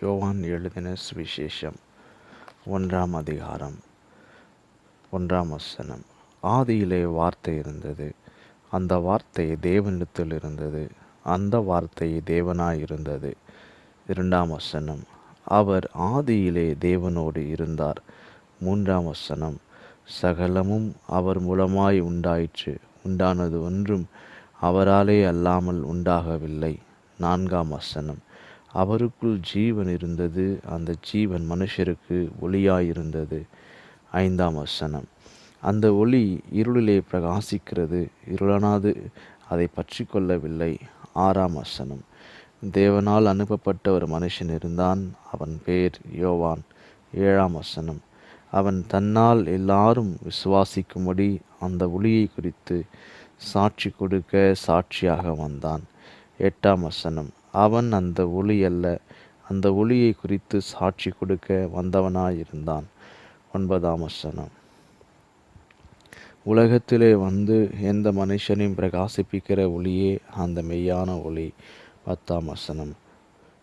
யோவான் எழுதின சுவிசேஷம் 1 அதிகாரம் 1 ஆதியிலே வார்த்தை இருந்தது, அந்த வார்த்தை தேவனிடத்தில் இருந்தது, அந்த வார்த்தை தேவனாய் இருந்தது. 2 அவர் ஆதியிலே தேவனோடு இருந்தார். 3 சகலமும் அவர் மூலமாய் உண்டாயிற்று, உண்டானது ஒன்றும் அவராலே அல்லாமல் உண்டாகவில்லை. 4 அவருக்குள் ஜீவன் இருந்தது, அந்த ஜீவன் மனுஷருக்கு ஒளியாயிருந்தது. 5 அந்த ஒளி இருளிலே பிரகாசிக்கிறது, இருளானது அதை பற்றி கொள்ளவில்லை. 6 தேவனால் அனுப்பப்பட்ட ஒரு மனுஷன் இருந்தான், அவன் பேர் யோவான். 7 அவன் தன்னால் எல்லாரும் விசுவாசிக்கும்படி அந்த ஒளியை குறித்து சாட்சி கொடுக்க சாட்சியாக வந்தான். 8 அவன் அந்த ஒளி அல்ல, அந்த ஒளியை குறித்து சாட்சி கொடுக்க வந்தவனாயிருந்தான். 9 உலகத்திலே வந்து எந்த மனுஷனையும் பிரகாசிப்பிக்கிற ஒளியே அந்த மெய்யான ஒளி. 10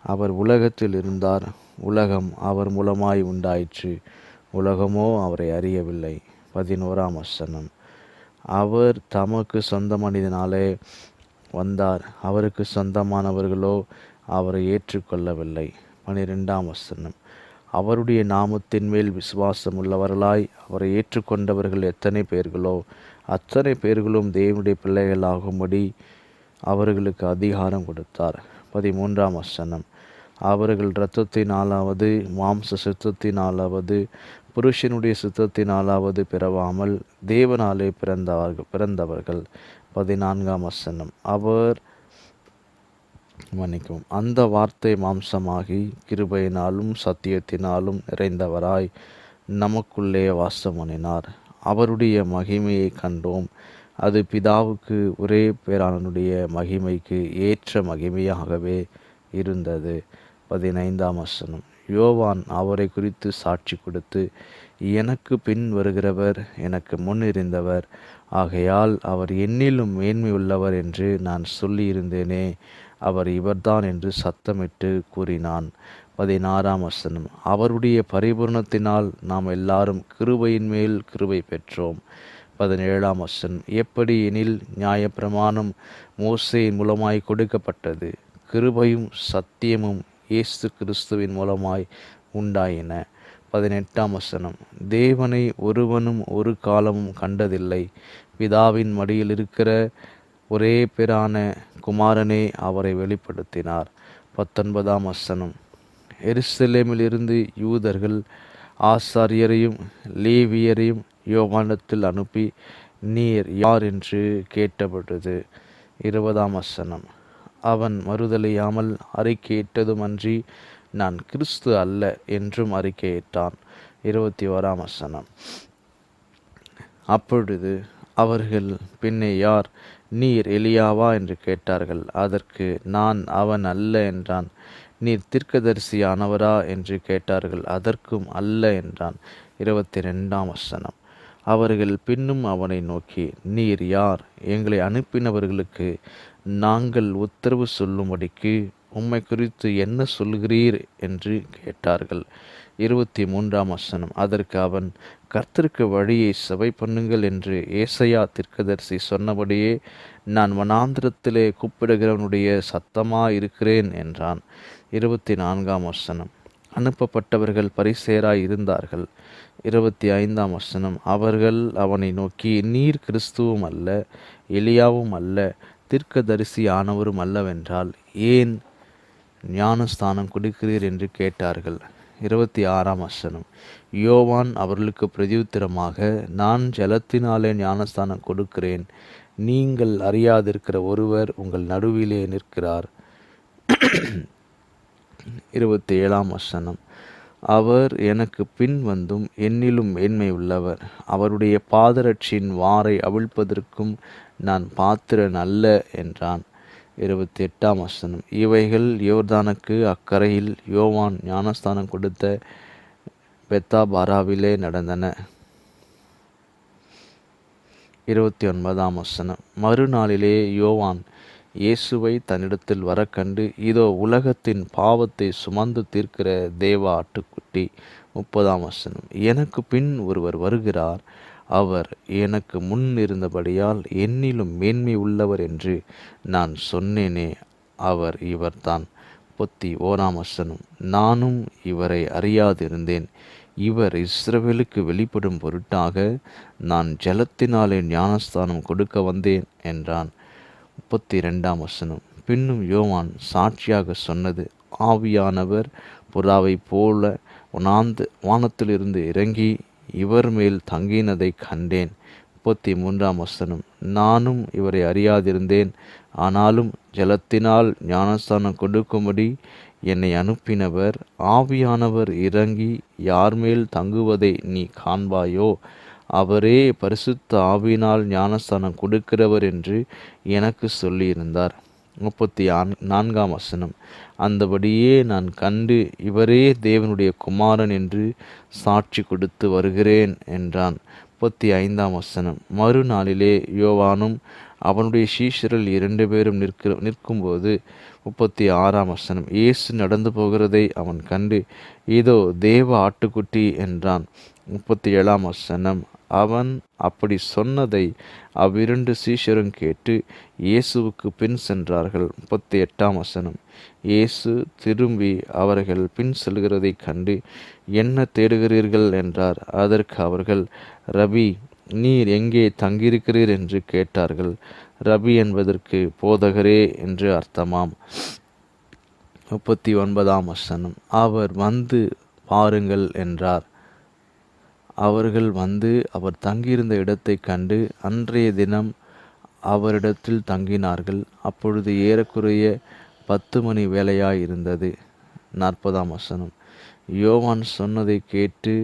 அவர் உலகத்தில் இருந்தார், உலகம் அவர் மூலமாய் உண்டாயிற்று, உலகமோ அவரை அறியவில்லை. 11 அவர் தமக்கு சொந்தமானதினாலே வந்தார், அவருக்கு சொந்தமானவர்களோ அவரை ஏற்றுக்கொள்ளவில்லை. 12 அவருடைய நாமத்தின் மேல் விசுவாசம் உள்ளவர்களாய் அவரை ஏற்றுக்கொண்டவர்கள் எத்தனை பேர்களோ அத்தனை பேர்களும் தேவனுடைய பிள்ளைகளாகும்படி அவர்களுக்கு அதிகாரம் கொடுத்தார். 13 அவர்கள் இரத்தத்தினாலாவது மாம்ச சித்தத்தினாலாவது புருஷனுடைய சித்தத்தினாலாவது பிறவாமல் தேவனாலே பிறந்தவர்கள். 14 அவர் அந்த வார்த்தை மாம்சமாகி கிருபையினாலும் சத்தியத்தினாலும் நிறைந்தவராய் நமக்குள்ளே வாசமணினார். அவருடைய மகிமையை கண்டோம், அது பிதாவுக்கு ஒரே பேரானுடைய மகிமைக்கு ஏற்ற மகிமையாகவே இருந்தது. 15 யோவான் அவரை குறித்து சாட்சி கொடுத்து, எனக்கு பின் வருகிறவர் எனக்கு முன் இருந்தவர், ஆகையால் அவர் என்னிலும் மேன்மை உள்ளவர் என்று நான் சொல்லியிருந்தேனே, அவர் இவர்தான் என்று சத்தமிட்டு கூறினான். 16 அவருடைய பரிபூர்ணத்தினால் நாம் எல்லாரும் கிருபையின் மேல் கிருபை பெற்றோம். 17 எப்படி எனில் நியாயப்பிரமாணம் மோசேயின் மூலமாய் கொடுக்கப்பட்டது, கிருபையும் சத்தியமும் இயேசு கிறிஸ்துவின் மூலமாய் உண்டாயின. 18 தேவனை ஒருவனும் ஒரு காலமும் கண்டதில்லை, பிதாவின் மடியில் இருக்கிற ஒரே பேரான குமாரனே அவரை வெளிப்படுத்தினார். 19 எருசலேமிலிருந்து யூதர்கள் ஆசாரியரையும் லேவியரையும் யோவானிடத்தில் அனுப்பி, நீர் யார் என்று கேட்டப்பட்டது. 20 அவன் மறுதலியாமல் அறிக்கையிட்டதுமன்றி நான் கிறிஸ்து அல்ல என்றும் அறிக்கையிட்டான். 21 அப்பொழுது அவர்கள், பின்னே யார், நீர் எலியாவா என்று கேட்டார்கள். அதற்கு நான் அவன் அல்ல என்றான். நீர் தீர்க்கதரிசியானவரா என்று கேட்டார்கள். அதற்கும் அல்ல என்றான். 22 அவர்கள் பின்னும் அவனை நோக்கி, நீர் யார், எங்களை அனுப்பினவர்களுக்கு நாங்கள் உத்தரவு சொல்லும்படிக்கு உம்மை குறித்து என்ன சொல்கிறீர் என்று கேட்டார்கள். 23 அதற்கு அவன், கர்த்தருக்கு வழியை செவை பண்ணுங்கள் என்று ஏசாயா தீர்க்கதரிசி சொன்னபடியே நான் வனாந்திரத்திலே கூப்பிடுகிறவனுடைய சத்தமாயிருக்கிறேன் என்றான். 24 அனுப்பப்பட்டவர்கள் பரிசேராய் இருந்தார்கள். 25 அவர்கள் அவனை நோக்கி, நீர் கிறிஸ்துவும் அல்ல, எலியாவும் அல்ல, தீர்க்கதரிசி ஆனவரும் அல்லவென்றால் ஏன் ஞானஸ்தானம் கொடுக்கிறீர் என்று கேட்டார்கள். 26 யோவான் அவர்களுக்கு பிரதியுத்தரமாக, நான் ஜலத்தினாலே ஞானஸ்தானம் கொடுக்கிறேன், நீங்கள் அறியாதிருக்கிற ஒருவர் உங்கள் நடுவிலே நிற்கிறார். 27 அவர் எனக்கு பின் வந்தும் என்னிலும் மேன்மை உள்ளவர், அவருடைய பாதரட்சியின் வாரை அவிழ்ப்பதற்கும் நான் பாத்திரன் அல்ல என்றான். 28 இவைகள் யோர்தானுக்கு அக்கரையில் யோவான் ஞானஸ்தானம் கொடுத்த பெத்தாபாராவிலே நடந்தன. 29 மறுநாளிலே யோவான் இயேசுவை தன்னிடத்தில் வரக்கண்டு, இதோ உலகத்தின் பாவத்தை சுமந்து தீர்க்கிற தேவ ஆட்டுக்குட்டி. 30ஆம் வசனம். எனக்கு பின் ஒருவர் வருகிறார், அவர் எனக்கு முன் இருந்தபடியால் என்னிலும் மேன்மை உள்ளவர் என்று நான் சொன்னேனே, அவர் இவர்தான். 31ஆம் வசனம். நானும் இவரை அறியாதிருந்தேன். இவர் இஸ்ரவேலுக்கு வெளிப்படும் பொருட்டாக நான் ஜலத்தினாலே ஞானஸ்தானம் கொடுக்க வந்தேன் என்றான். 32ஆம் வசனம். பின்னும் யோவான் சாட்சியாக சொன்னது, ஆவியானவர் புறாவைப் போல வானத்திலிருந்து இறங்கி இவர் மேல் தங்கினதை கண்டேன். 33ஆம் வசனம். நானும் இவரை அறியாதிருந்தேன், ஆனாலும் ஜலத்தினால் ஞானஸ்தானம் கொடுக்கும்படி என்னை அனுப்பினவர், ஆவியானவர் இறங்கி யார் மேல் தங்குவதை நீ காண்பாயோ, அவரே பரிசுத்த ஆவியினால் ஞானஸ்தானம் கொடுக்கிறவர் என்று எனக்கு சொல்லியிருந்தார். 34ஆம் வசனம். அந்தபடியே நான் கண்டு இவரே தேவனுடைய குமாரன் என்று சாட்சி கொடுத்து வருகிறேன் என்றான். 35ஆம் வசனம். மறுநாளிலே யோவானும் அவனுடைய சீஷரில் 2 பேரும் நிற்கும்போது 36ஆம் வசனம். இயேசு நடந்து போகிறதை அவன் கண்டு, இதோ தேவ ஆட்டுக்குட்டி என்றான். 37ஆம் வசனம். அவன் அப்படி சொன்னதை அவ்விரண்டு சீஷரும் கேட்டு இயேசுவுக்கு பின் சென்றார்கள். 38ஆம் வசனம். இயேசு திரும்பி அவர்கள் பின் செல்கிறதைக் கண்டு, என்ன தேடுகிறீர்கள் என்றார். அதற்கு அவர்கள், ரபி, நீர் எங்கே தங்கியிருக்கிறீர் என்று கேட்டார்கள். ரபி என்பதற்கு போதகரே என்று அர்த்தமாம். 39ஆம் வசனம். அவர் வந்து பாருங்கள் என்றார். அவர்கள் வந்து அவர் தங்கியிருந்த இடத்தை கண்டு அன்றைய தினம் அவரிடத்தில் தங்கினார்கள். அப்பொழுது ஏறக்குறைய 10 மணி வேளையாயிருந்தது. 40ஆம் வசனம். யோவான் சொன்னதை கேட்டு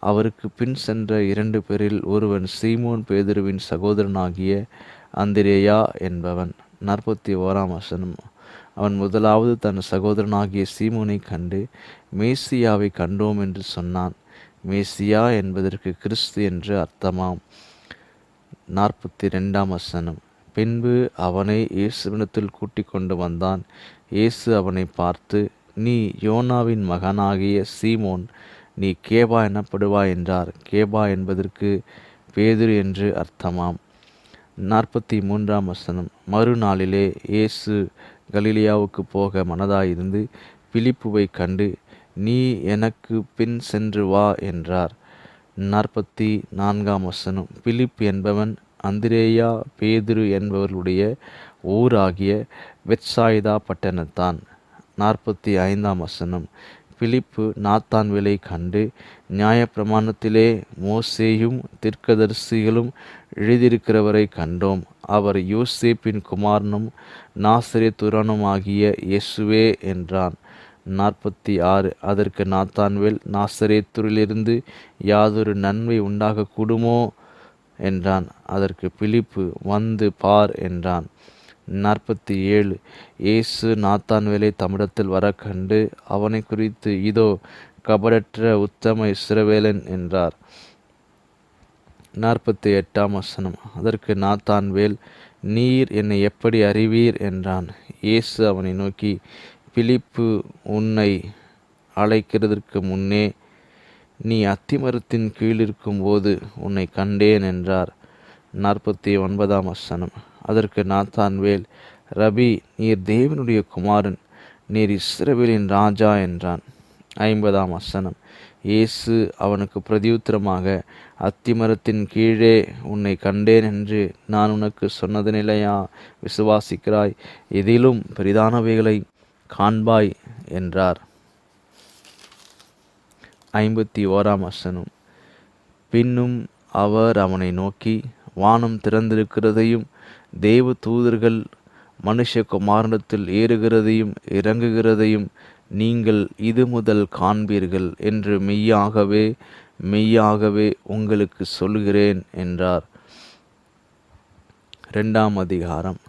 அவருக்கு பின் சென்ற 2 பேரில் ஒருவன் சீமோன் பேதுருவின் சகோதரனாகிய அந்திரேயா என்பவன். 41ஆம் வசனம். அவன் முதலாவது தன் சகோதரனாகிய சீமோனை கண்டு, மேசியாவை கண்டோம் என்று சொன்னான். மேசியா என்பதற்கு கிறிஸ்து என்று அர்த்தமாம். 42ஆம் வசனம். பின்பு அவனை இயேசுவினிடத்தில் கூட்டிக் கொண்டு வந்தான். இயேசு அவனை பார்த்து, நீ யோனாவின் மகனாகிய சீமோன், நீ கேபா எனப்படுவாய் என்றார். கேபா என்பதற்கு பேதுரு என்று அர்த்தமாம். 43ஆம் வசனம். மறுநாளிலே இயேசு கலிலேயாவுக்கு போக மனதாயிருந்து பிலிப்புவை கண்டு, நீ எனக்கு பின் சென்று வா என்றார். 44ஆம் வசனம். பிலிப் என்பவன் அந்திரேயா பேதுரு என்பவர்களுடைய ஊராகிய பெத்சாயிதா பட்டணத்தான். 45ஆம் வசனம். பிலிப்பு நாத்தான்வேலை கண்டு, நியாயப்பிரமாணத்திலே மோசேயும் தீர்க்கதரிசிகளும் எழுதியிருக்கிறவரை கண்டோம். அவர் யோசேப்பின் குமாரனும் நாசரேத்துரனுமாகிய இயேசுவே என்றான். 46. அதற்கு நாத்தான்வேல், நாசரேத்துரிலிருந்து யாதொரு நன்மை உண்டாகக்கூடுமோ என்றான். அதற்கு பிலிப்பு, வந்து பார் என்றான். 47. இயேசு நாத்தான்வேலை தம்மிடத்தில் வர கண்டு அவனை குறித்து, இதோ கபடற்ற உத்தம இஸ்ரவேலன் என்றார். 48ஆம் வசனம். அதற்கு நாத்தான்வேல், நீர் என்னை எப்படி அறிவீர் என்றான். இயேசு அவனை நோக்கி, பிலிப்பு உன்னை அழைக்கிறதற்கு முன்னே நீ அத்திமரத்தின் கீழிருக்கும் போது உன்னை கண்டேன் என்றார். 49ஆம் வசனம். அதற்கு நாத்தான்வேல், ரபி, நீர் தேவனுடைய குமாரன், நீர் இஸ்ரவேலின் ராஜா என்றான். 50ஆம் வசனம். இயேசு அவனுக்கு பிரதியுத்தரமாக, அத்திமரத்தின் கீழே உன்னை கண்டேன் என்று நான் உனக்கு சொன்னதனிலையா விசுவாசிக்கிறாய்? இதிலும் பெரிதானவைகளை காண்பாய் என்றார். 51ஆம் வசனம். பின்னும் அவர் அவனை நோக்கி, வானம் திறந்திருக்கிறதையும் தேவ தூதர்கள் மனுஷகுமாரனிடத்தில் ஏறுகிறதையும் இறங்குகிறதையும் நீங்கள் இது முதல் காண்பீர்கள் என்று மெய்யாகவே மெய்யாகவே உங்களுக்கு சொல்கிறேன் என்றார். 2ஆம் அதிகாரம்.